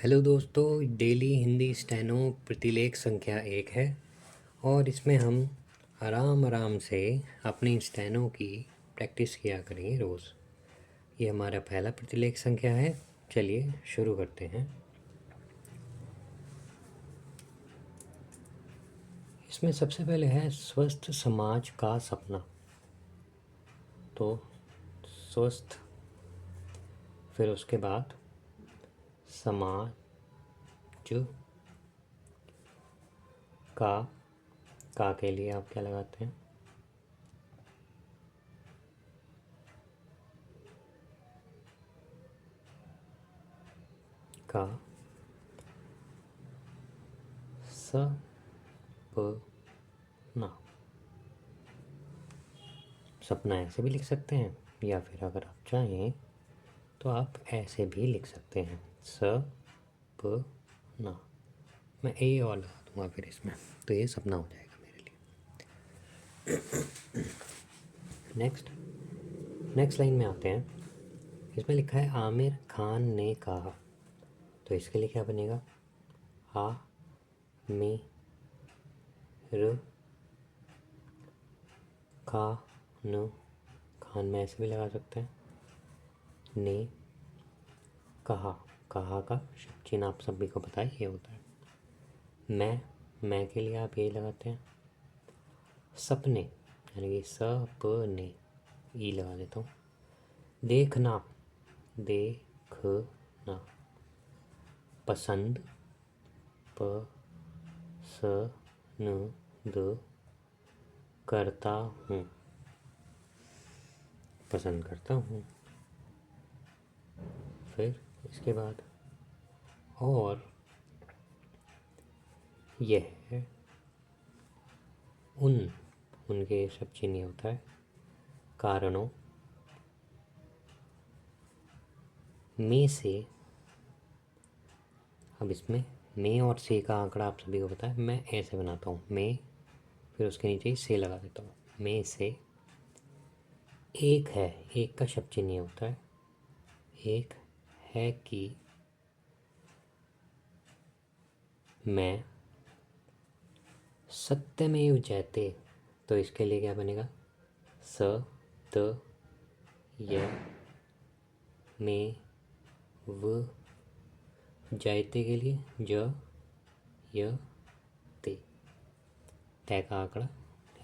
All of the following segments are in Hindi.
हेलो दोस्तों, डेली हिंदी स्टेनो प्रतिलेख संख्या 1 है और इसमें हम आराम आराम से अपनी स्टेनो की प्रैक्टिस किया करेंगे रोज़। ये हमारा पहला प्रतिलेख संख्या है। चलिए शुरू करते हैं। इसमें सबसे पहले है स्वस्थ समाज का सपना। तो स्वस्थ, फिर उसके बाद समाज का के लिए आप क्या लगाते हैं? का सपना। सपना ऐसे भी लिख सकते हैं या फिर अगर आप चाहें तो आप ऐसे भी लिख सकते हैं, सपना। मैं ए और लगा दूंगा फिर इसमें, तो ये सपना हो जाएगा मेरे लिए। नेक्स्ट लाइन में आते हैं। इसमें लिखा है आमिर खान ने कहा, तो इसके लिए क्या बनेगा? आ मे र खा न, खान में ऐसे भी लगा सकते हैं। ने कहा, कहा का शब्द चिन्ह आप सभी को पता है, ये होता है। मैं के लिए आप ये लगाते हैं। सपने यानी कि सपने, ई लगा देता हूँ। देखना, देखना। पसंद, पसंद करता हूँ, पसंद करता हूँ। फिर इसके बाद और यह है उनके सब चिन्ह होता है। कारणों में से, अब इसमें में और से का आंकड़ा आप सभी को पता है। मैं ऐसे बनाता हूँ, में फिर उसके नीचे से लगा देता हूँ। में से एक है, एक का शब्द चिन्ह होता है। एक है कि मैं सत्यमेव जयते, तो इसके लिए क्या बनेगा? स त य में व, जयते के लिए ज य ते, तय का आंकड़ा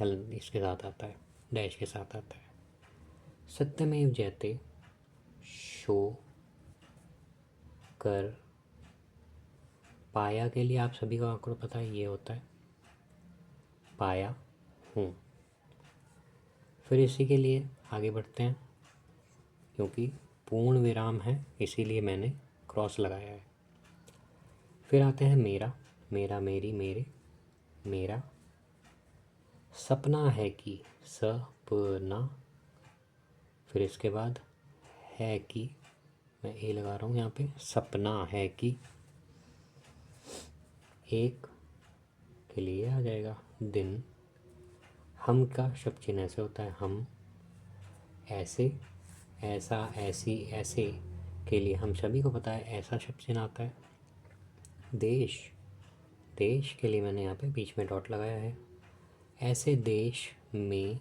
हल इसके साथ आता है, डैश के साथ आता है। सत्यमेव जयते शो कर, पाया के लिए आप सभी को आंकड़ा पता है, ये होता है पाया हूँ। फिर इसी के लिए आगे बढ़ते हैं, क्योंकि पूर्ण विराम है इसीलिए मैंने क्रॉस लगाया है। फिर आते हैं मेरा, मेरा मेरी मेरे। मेरा सपना है कि, सपना। फिर इसके बाद है कि, मैं ए लगा रहा हूँ यहाँ पे। सपना है कि एक के लिए आ जाएगा दिन। हम का शब्द चिन्ह ऐसे होता है, हम। ऐसे, ऐसा, ऐसी, ऐसे के लिए हम सभी को पता है ऐसा शब्द चिन्ह आता है। देश, देश के लिए मैंने यहाँ पे बीच में डॉट लगाया है। ऐसे देश में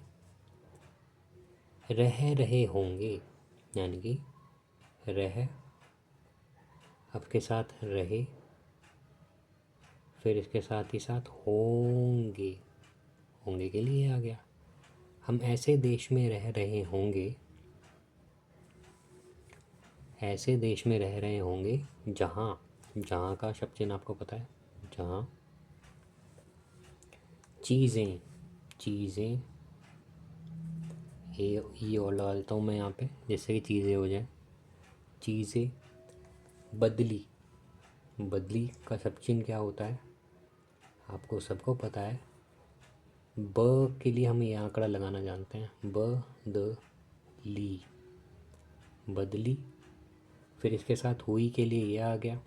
रह रहे होंगे, यानी कि रह आपके साथ रहे, फिर इसके साथ ही साथ होंगे, होंगे के लिए आ गया। हम ऐसे देश में रह रहे होंगे, ऐसे देश में रह रहे होंगे जहाँ, जहाँ का शब्द चिन्ह आपको पता है, जहाँ चीज़ें, चीज़ें ये और डालता हूँ मैं यहाँ पे जिससे कि चीज़ें हो जाए। चीज़ें बदली, बदली का शब्द चिन्ह क्या होता है आपको सबको पता है। ब के लिए हम ये आंकड़ा लगाना जानते हैं, ब द ली, बदली। फिर इसके साथ हुई के लिए ये आ गया,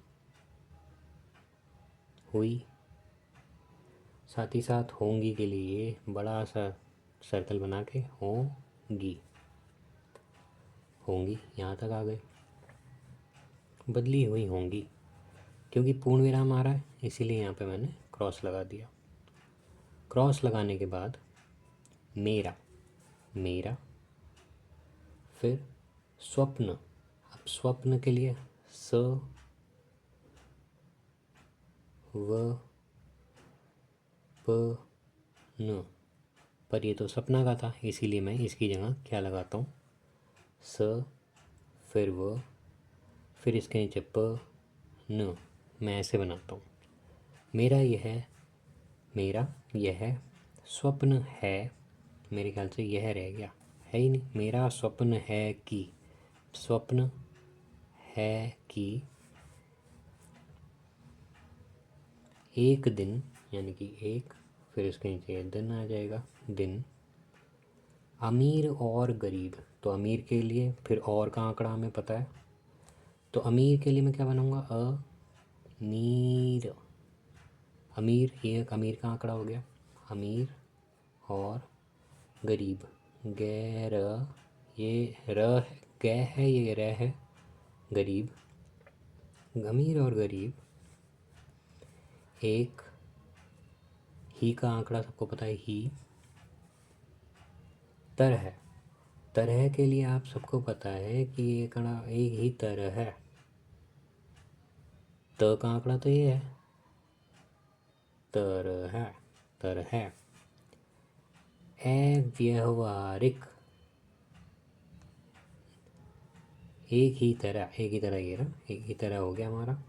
हुई। साथ ही साथ होंगी के लिए ये बड़ा सा सर्कल बना के होंगी, होंगी यहाँ तक आ गए। बदली हुई होंगी, क्योंकि पूर्ण विराम आ रहा है इसीलिए यहाँ पे मैंने क्रॉस लगा दिया। क्रॉस लगाने के बाद मेरा, मेरा, फिर स्वप्न। अब स्वप्न के लिए स व प न, पर ये तो सपना का था इसीलिए मैं इसकी जगह क्या लगाता हूँ, स, फिर व, फिर इसके नीचे प न। मैं ऐसे बनाता हूँ। मेरा यह स्वप्न है, मेरे ख्याल से यह रह गया, है ही नहीं। मेरा स्वप्न है कि, स्वप्न है कि एक दिन, यानी कि एक, फिर इसके नीचे दिन आ जाएगा, दिन, अमीर और गरीब। तो अमीर के लिए फिर और का आंकड़ा हमें पता है, तो अमीर के लिए मैं क्या बनाऊंगा, अमीर, अमीर, ये एक अमीर का आंकड़ा हो गया, अमीर और गरीब, गैर, ये र गै है, ये रह है, गरीब, अमीर और गरीब। एक ही का आंकड़ा सबको पता है, ही, तरह, तरह के लिए आप सबको पता है कि एक ही तरह है, त का आंकड़ा तो ये है, तरह, तरह। अव्यवहारिक, एक ही तरह, एक ही तरह, ये ना एक ही तरह हो गया हमारा,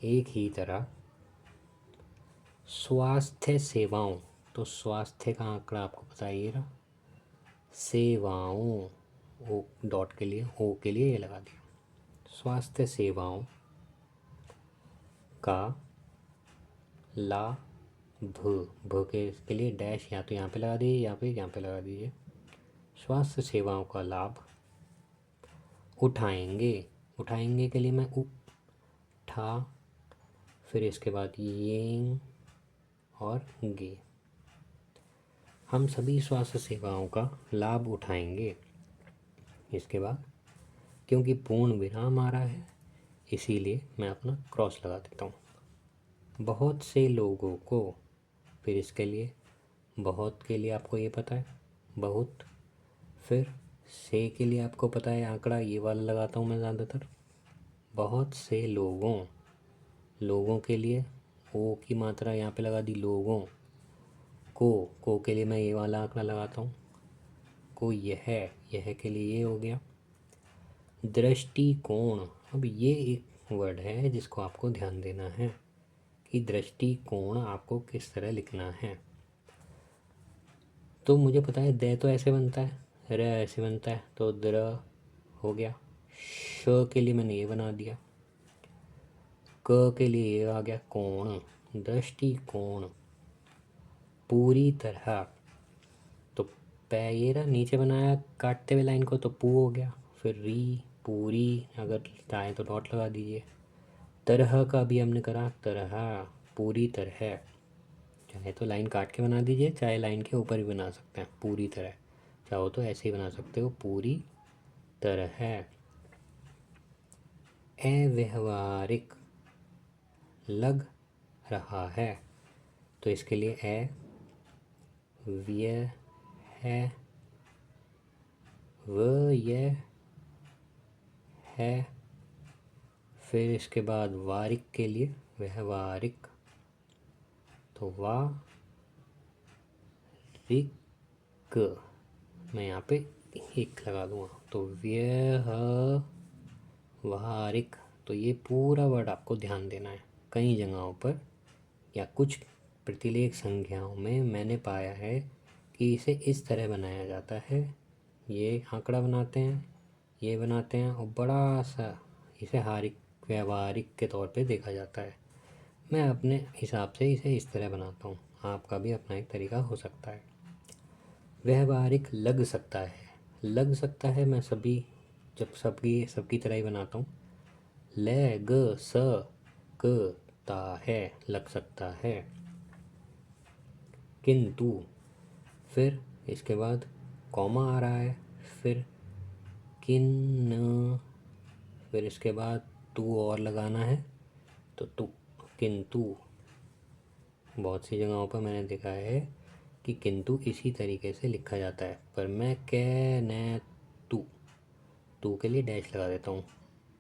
एक ही तरह। स्वास्थ्य सेवाओं, तो स्वास्थ्य का आंकड़ा आपको पता है ये रहा, सेवाओं, ओ डॉट के लिए, ओ के लिए ये लगा दिया, स्वास्थ्य सेवाओं का लाभ, भ के लिए डैश या तो यहाँ पे लगा दीजिए या फिर यहाँ पे लगा दीजिए, स्वास्थ्य सेवाओं का लाभ उठाएंगे। उठाएंगे के लिए मैं उठा, फिर इसके बाद ये और गे, हम सभी स्वास्थ्य सेवाओं का लाभ उठाएंगे। इसके बाद क्योंकि पूर्ण विराम आ रहा है इसीलिए मैं अपना क्रॉस लगा देता हूँ। बहुत से लोगों को, फिर इसके लिए बहुत के लिए आपको ये पता है, बहुत, फिर से के लिए आपको पता है आंकड़ा ये वाला लगाता हूँ मैं ज़्यादातर, बहुत से लोगों, लोगों के लिए ओ की मात्रा यहाँ पे लगा दी, लोगों को के लिए मैं ये वाला आंकड़ा लगाता हूँ, को यह के लिए ये हो गया। दृष्टिकोण, अब ये एक वर्ड है जिसको आपको ध्यान देना है कि दृष्टिकोण आपको किस तरह लिखना है। तो मुझे पता है द तो ऐसे बनता है, र ऐसे बनता है, तो द्र हो गया। श के लिए मैंने ये बना दिया, क के लिए ये आ गया, कोण, दृष्टिकोण, पूरी तरह, तो पै ये रहा नीचे बनाया काटते हुए लाइन को, तो पू हो गया, फिर री, पूरी, अगर चाहे तो डॉट लगा दीजिए। तरह का भी हमने करा, तरह, पूरी तरह, चाहे तो लाइन काट के बना दीजिए, चाहे लाइन के ऊपर भी बना सकते हैं, पूरी तरह, चाहो तो ऐसे ही बना सकते हो, पूरी तरह। अव्यवहारिक, लग रहा है, तो इसके लिए व्य है, यह है, फिर इसके बाद वारिक के लिए व्यवहारिक, तो रिक, मैं यहाँ पे एक लगा दूँगा, तो व्यवहारिक। तो ये पूरा वर्ड आपको ध्यान देना है। कई जगहों पर या कुछ प्रतिलेख संख्याओं में मैंने पाया है कि इसे इस तरह बनाया जाता है, ये आंकड़ा बनाते हैं, ये बनाते हैं और बड़ा सा इसे हारिक, व्यवहारिक के तौर पे देखा जाता है। मैं अपने हिसाब से इसे इस तरह बनाता हूँ, आपका भी अपना एक तरीका हो सकता है। व्यवहारिक लग सकता है, लग सकता है मैं सभी जब सबकी तरह ही बनाता हूँ, ल ग स क ता है, लग सकता है। किंतु, फिर इसके बाद कॉमा आ रहा है, फिर किन, फिर इसके बाद तू और लगाना है तो तू। किंतु बहुत सी जगहों पर मैंने देखा है कि किंतु इसी तरीके से लिखा जाता है, पर मैं न तू तू के लिए डैश लगा देता हूँ।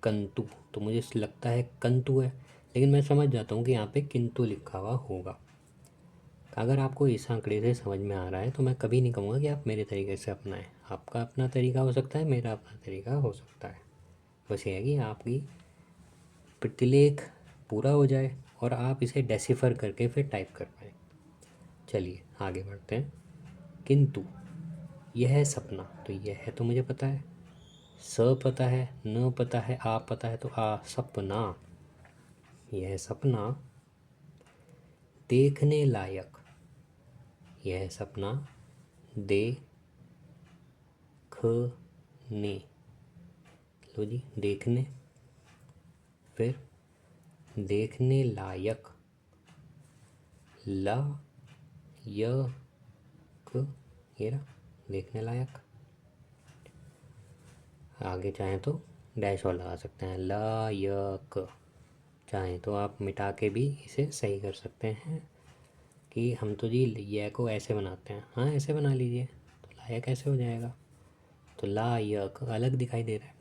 कंतु तो मुझे लगता है कंतु है, लेकिन मैं समझ जाता हूँ कि यहाँ पे किंतु लिखा हुआ होगा। अगर आपको इस आंकड़े से समझ में आ रहा है तो मैं कभी नहीं कहूँगा कि आप मेरे तरीके से अपनाएं। आपका अपना तरीका हो सकता है, मेरा अपना तरीका हो सकता है। बस ये है कि आपकी प्रतिलेख पूरा हो जाए और आप इसे डेसिफर करके फिर टाइप कर पाए। चलिए आगे बढ़ते हैं। किंतु यह सपना, तो यह तो मुझे पता है, स पता है, न पता है, आ पता है, तो आ सपना। यह सपना देखने लायक, यह सपना देखने, लो जी देखने, फिर देखने लायक, ला य क, ये रहा देखने लायक। आगे चाहें तो डैश और लगा सकते हैं, ला य क। चाहें तो आप मिटा के भी इसे सही कर सकते हैं कि हम तो जी यह को ऐसे बनाते हैं। हाँ ऐसे बना लीजिए तो लायक ऐसे हो जाएगा। तो ला य क अलग दिखाई दे रहा है,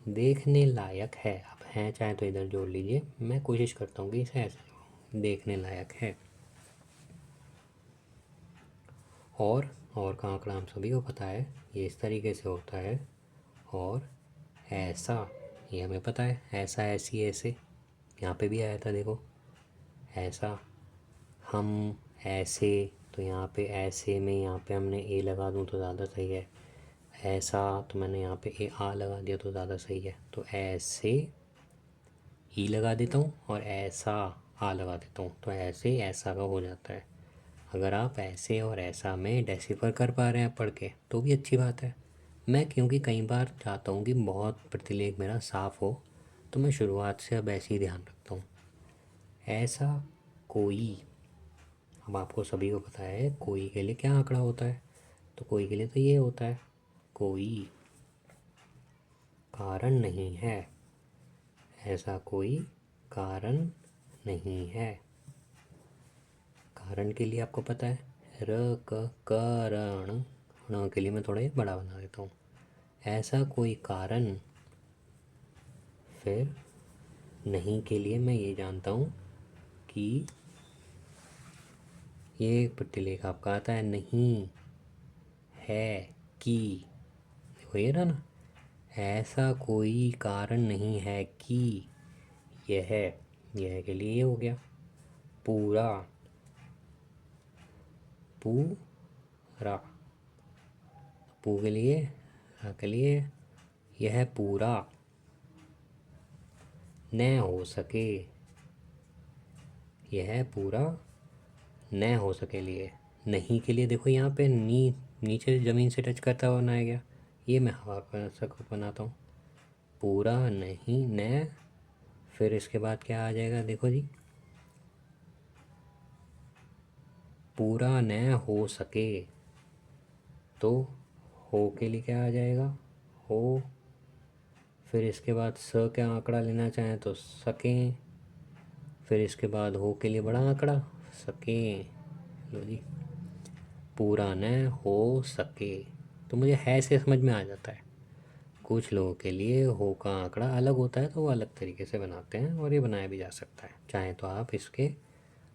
देखने लायक है। आप हैं चाहे तो इधर जोड़ लीजिए, मैं कोशिश करता हूँ कि इसे ऐसे जोड़ूँ, देखने लायक है। और का आंकड़ा हम सभी को पता है, ये इस तरीके से होता है। और ऐसा, ये हमें पता है, ऐसा ऐसी ऐसे, यहाँ पे भी आया था देखो ऐसा। हम ऐसे, तो यहाँ पे ऐसे में यहाँ पे हमने ए लगा दूँ तो ज़्यादा सही है। ऐसा तो मैंने यहाँ पे ए आ लगा दिया तो ज़्यादा सही है। तो ऐसे ई लगा देता हूँ और ऐसा आ लगा देता हूँ, तो ऐसे ऐसा का हो जाता है। अगर आप ऐसे और ऐसा में डेसिफर कर पा रहे हैं पढ़ के तो भी अच्छी बात है। मैं क्योंकि कई बार चाहता हूँ कि बहुत प्रतिलेख मेरा साफ़ हो, तो मैं शुरुआत से अब ऐसे ही ध्यान रखता हूँ। ऐसा कोई, अब आपको सभी को पता है कोई के लिए क्या आंकड़ा होता है, तो कोई के लिए तो ये होता है, कोई कारण नहीं है। ऐसा कोई कारण नहीं है। कारण के लिए आपको पता है र क करण, ण के लिए मैं थोड़ा ये बड़ा बना देता हूँ। ऐसा कोई कारण, फिर नहीं के लिए मैं ये जानता हूँ कि ये प्रतिलेख आपका आता है नहीं है कि, देखो ये रहा ना, ऐसा कोई कारण नहीं है कि यह के लिए ये हो गया पूरा, पूरा, पू के लिए, रा के लिए, यह पूरा न हो सके, यह पूरा न हो सके लिए। नहीं के लिए देखो यहाँ पे नीचे ज़मीन से टच करता हुआ बनाया गया, ये मैं हवा पर बनाता हूँ। पूरा नहीं न, फिर इसके बाद क्या आ जाएगा देखो जी, पूरा न हो सके, तो हो के लिए क्या आ जाएगा हो, फिर इसके बाद स का आंकड़ा लेना चाहें तो सकें, फिर इसके बाद हो के लिए बड़ा आंकड़ा सकें। लो जी, पूरा न हो सके, तो मुझे है से समझ में आ जाता है। कुछ लोगों के लिए हो का आंकड़ा अलग होता है तो वो अलग तरीके से बनाते हैं, और ये बनाया भी जा सकता है। चाहे तो आप इसके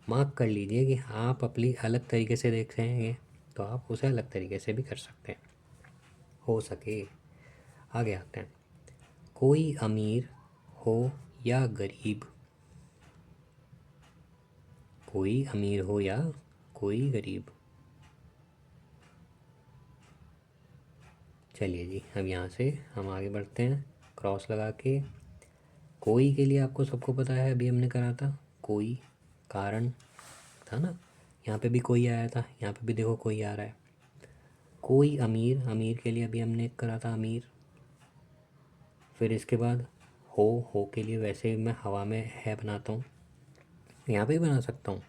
मार्क कर लीजिए कि आप अपनी अलग तरीके से देख रहे हैं, तो आप उसे अलग तरीके से भी कर सकते हैं। हो सके। आगे आते हैं, कोई अमीर हो या गरीब, कोई अमीर हो या कोई गरीब। चलिए जी, अब यहाँ से हम आगे बढ़ते हैं क्रॉस लगा के। कोई के लिए आपको सबको पता है, अभी हमने करा था कोई कारण था ना, यहाँ पे भी कोई आया था, यहाँ पे भी देखो कोई आ रहा है। कोई अमीर, अमीर के लिए अभी हमने करा था अमीर। फिर इसके बाद हो के लिए वैसे ही मैं हवा में है बनाता हूँ, यहाँ पे भी बना सकता हूँ,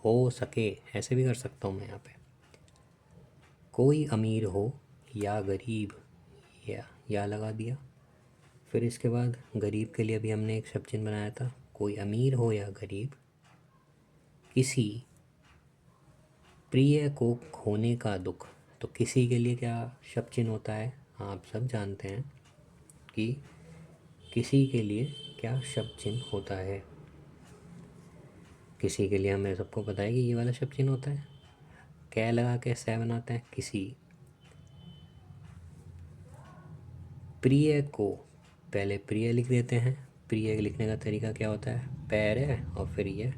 हो सके ऐसे भी कर सकता हूँ मैं यहाँ पे। कोई अमीर हो या गरीब, या लगा दिया। फिर इसके बाद गरीब के लिए अभी हमने एक शब्द चिन्ह बनाया था। कोई अमीर हो या गरीब, किसी प्रिय को खोने का दुख। तो किसी के लिए क्या शब्द चिन्ह होता है, आप सब जानते हैं कि किसी के लिए क्या शब्द चिन्ह होता है। किसी के लिए हमें सबको पता है कि ये वाला शब्द चिन्ह होता है। कै लगा के सै बनाते हैं किसी। प्रिय को पहले प्रिय लिख देते हैं। प्रिय लिखने का तरीका क्या होता है, पैर है और फिर ये।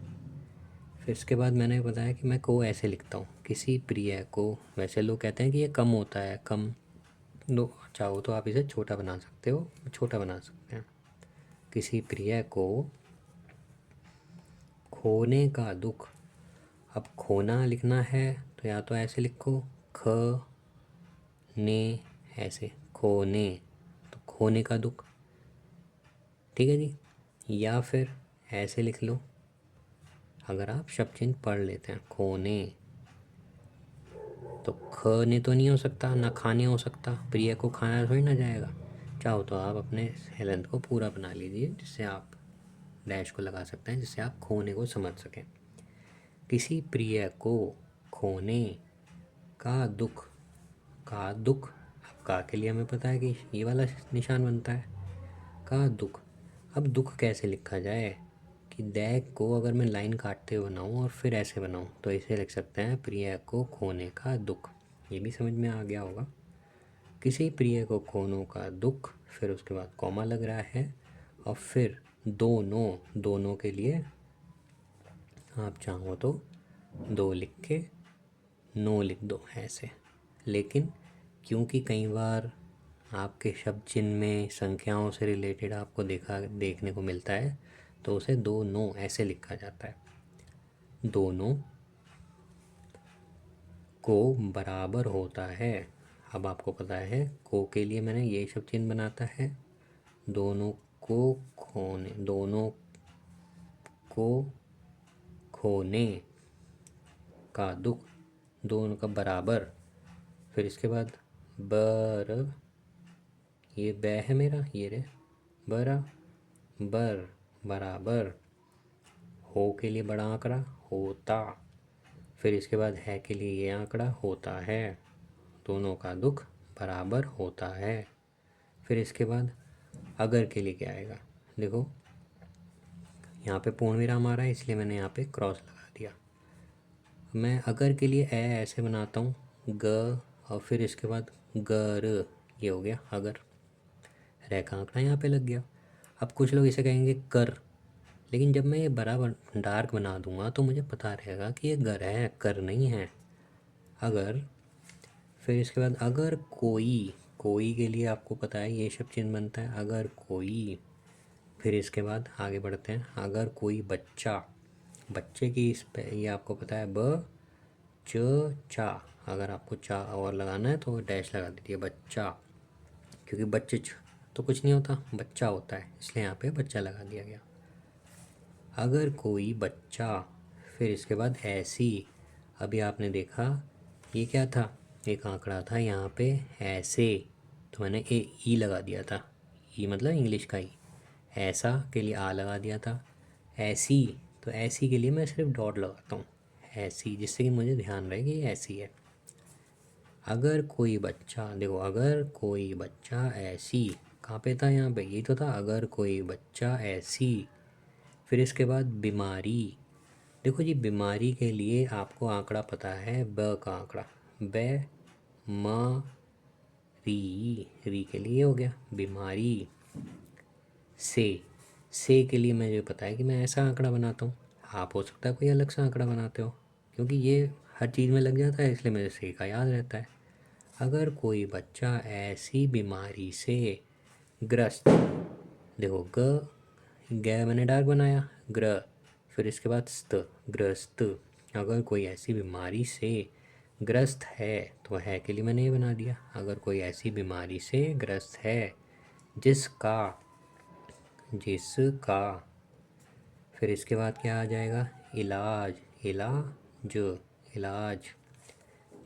फिर इसके बाद मैंने बताया कि मैं को ऐसे लिखता हूँ, किसी प्रिय को। वैसे लोग कहते हैं कि ये कम होता है, कम दो चाहो तो आप इसे छोटा बना सकते हो, छोटा बना सकते हैं। किसी प्रिय को खोने का दुख। अब खोना लिखना है तो या तो ऐसे लिखो ख ने, ऐसे खोने, तो खोने का दुख, ठीक है जी। या फिर ऐसे लिख लो, अगर आप शब्द चिन्ह पढ़ लेते हैं, खोने, तो खने तो नहीं हो सकता, ना खाने हो सकता, प्रिय को खाना थोड़ी ना जाएगा। चाहो तो आप अपने हेलेंथ को पूरा बना लीजिए, जिससे आप डैश को लगा सकते हैं, जिससे आप खोने को समझ सकें। किसी प्रिय को खोने का दुख। का दुख, अब का के लिए हमें पता है कि ये वाला निशान बनता है, का दुख। अब दुख कैसे लिखा जाए, कि दैक को अगर मैं लाइन काटते हुए बनाऊँ और फिर ऐसे बनाऊँ तो इसे लिख सकते हैं प्रिय को खोने का दुख। ये भी समझ में आ गया होगा। किसी प्रिय को खोने का दुख, फिर उसके बाद कॉमा लग रहा है, और फिर दोनों, दोनों के लिए आप चाहो तो दो लिख के नो लिख दो ऐसे। लेकिन क्योंकि कई बार आपके शब्द चिन्ह में संख्याओं से रिलेटेड आपको देखने को मिलता है, तो उसे दो नो ऐसे लिखा जाता है। दोनों को बराबर होता है। अब आपको पता है को के लिए मैंने ये शब्द चिन्ह बनाता है, दोनों को खोने, दोनों को खोने का दुख, दोनों का बराबर। फिर इसके बाद बर, ये बै है मेरा, ये रे बरा बर, बराबर। हो के लिए बड़ा आंकड़ा होता, फिर इसके बाद है के लिए ये आंकड़ा होता है। दोनों का दुख बराबर होता है। फिर इसके बाद अगर के लिए क्या आएगा, देखो यहाँ पे पूर्ण विराम आ रहा है, इसलिए मैंने यहाँ पे क्रॉस लगा दिया। मैं अगर के लिए ऐसे बनाता हूँ, ग, और फिर इसके बाद गर, ये हो गया अगर। रह का आंकड़ा यहाँ पे लग गया। अब कुछ लोग इसे कहेंगे कर, लेकिन जब मैं ये बराबर डार्क बना दूंगा तो मुझे पता रहेगा कि ये गर है, कर नहीं है। अगर, फिर इसके बाद अगर कोई, कोई के लिए आपको पता है ये शब्द चिन्ह बनता है, अगर कोई। फिर इसके बाद आगे बढ़ते हैं, अगर कोई बच्चा, बच्चे की इस पे ये आपको पता है ब च चा। अगर आपको चा और लगाना है तो डैश लगा दीजिए, बच्चा, क्योंकि बच्चे तो कुछ नहीं होता, बच्चा होता है, इसलिए यहाँ पे बच्चा लगा दिया गया। अगर कोई बच्चा, फिर इसके बाद ऐसी। अभी आपने देखा ये क्या था, एक आंकड़ा था यहाँ पे ऐसे, तो मैंने ई लगा दिया था। ई मतलब इंग्लिश का ई। ऐसा के लिए आ लगा दिया था। ऐसी, तो ऐसी के लिए मैं सिर्फ डॉट लगाता हूँ, ऐसी, जिससे कि मुझे ध्यान रहे कि ये ऐसी है। अगर कोई बच्चा, देखो अगर कोई बच्चा ऐसी, कहाँ पे था, यहाँ पे, ये तो था अगर कोई बच्चा ऐसी। फिर इसके बाद बीमारी। देखो जी, बीमारी के लिए आपको आंकड़ा पता है, ब का आंकड़ा, बै म री के लिए हो गया बीमारी। से के लिए मुझे पता है कि मैं ऐसा आंकड़ा बनाता हूँ, आप हो सकता है कोई अलग सा आंकड़ा बनाते हो, क्योंकि ये हर चीज़ में लग जाता है, इसलिए मुझे से का याद रहता है। अगर कोई बच्चा ऐसी बीमारी से ग्रस्त, देखो ग, ग मैंने डार्क बनाया, ग्र, फिर इसके बाद स्त, ग्रस्त। अगर कोई ऐसी बीमारी से ग्रस्त है, तो है के लिए मैंने ये बना दिया, अगर कोई ऐसी बीमारी से ग्रस्त है जिसका, जिसका। फिर इसके बाद क्या आ जाएगा, इलाज, इलाज, इलाज,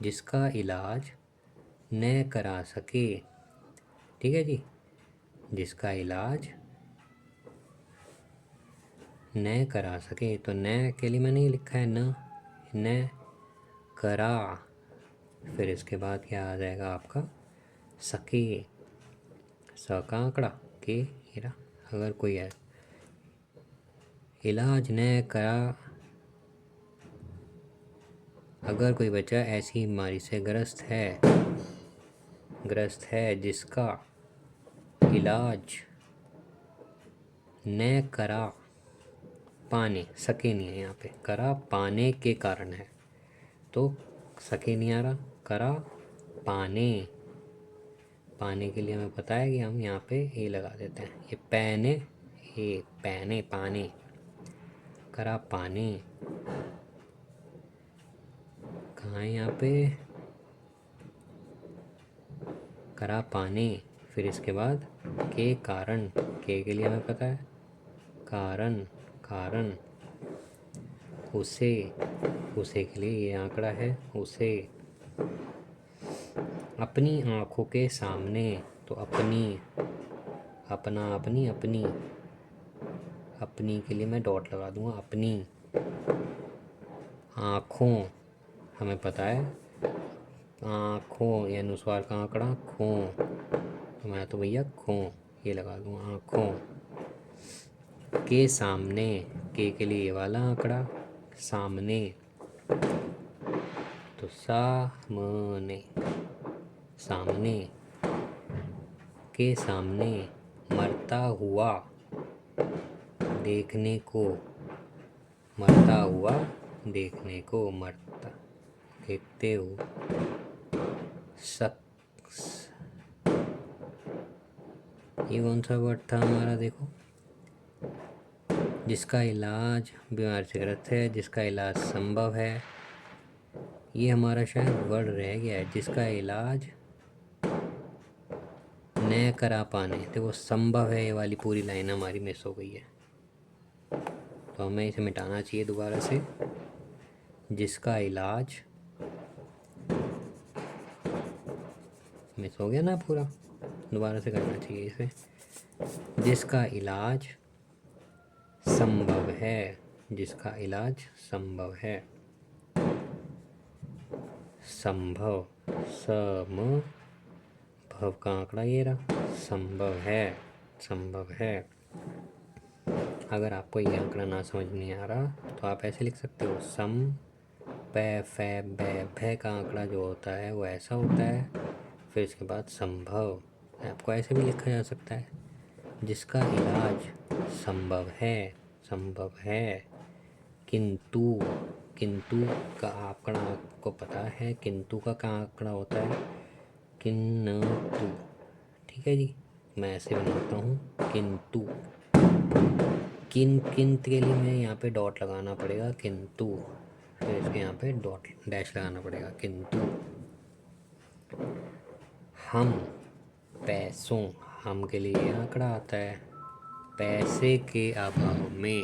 जिसका इलाज न करा सके, ठीक है जी। जिसका इलाज न करा सके। तो न के लिए मैंने ये लिखा है न करा, फिर इसके बाद क्या आ जाएगा आपका सके, स का आंकड़ा के हीरा। अगर कोई है इलाज न करा, अगर कोई बच्चा ऐसी बीमारी से ग्रस्त है जिसका इलाज न करा पाने, सके नहीं है यहाँ पे, करा पाने के कारण है, तो सके नहीं आ रहा, करा पाने, पाने के लिए हमें पता है कि हम यहाँ पे ए लगा देते हैं, ये पैने, ए पैने पाने, करा पाने, कहाँ है यहाँ पे, करा पाने, फिर इसके बाद के कारण, के लिए हमें पता है कारण, कारण, उसे के लिए ये आंकड़ा है उसे, अपनी आँखों के सामने, तो अपनी, अपना, अपनी, अपनी, अपनी के लिए मैं डॉट लगा दूंगा, अपनी आँखों, हमें पता है आँखों, ये अनुस्वार का आंकड़ा खों, तो मैं तो भैया खों ये लगा दूंगा, आँखों के सामने, के लिए ये वाला आंकड़ा सामने, तो सामने, सामने, के सामने, मरता हुआ, देखने को, मरता हुआ देखने को, मरता देखते हो, शख्स, ये कौन सा वर्ड था हमारा, देखो, जिसका इलाज बीमारी से ग्रस्त है, जिसका इलाज संभव है, ये हमारा शायद वर्ड रह गया है, जिसका इलाज न करा पाने, देखो संभव है, ये वाली पूरी लाइन हमारी मिस हो गई है, तो हमें इसे मिटाना चाहिए दोबारा से, जिसका इलाज मिस हो गया ना पूरा, दोबारा से करना चाहिए इसे, जिसका इलाज संभव है, जिसका इलाज संभव है, संभव, सम भव का आंकड़ा ये रहा, संभव है, संभव है। अगर आपको ये आंकड़ा ना समझ नहीं आ रहा तो आप ऐसे लिख सकते हो, सम पै फै बै भै का आंकड़ा जो होता है वो ऐसा होता है, फिर इसके बाद संभव, आपको ऐसे भी लिखा जा सकता है, जिसका इलाज संभव है, संभव है, किंतु, किंतु का आंकड़ा आपको पता है, किंतु का क्या आंकड़ा होता है, किन्तु, ठीक है जी, मैं ऐसे बनाता हूँ, किंतु, किंत के लिए मैं यहाँ पे डॉट लगाना पड़ेगा, किंतु, फिर इसके यहाँ पे डॉट डैश लगाना पड़ेगा, किंतु, हम पैसों, हम के लिए आंकड़ा आता है, पैसे के अभाव में,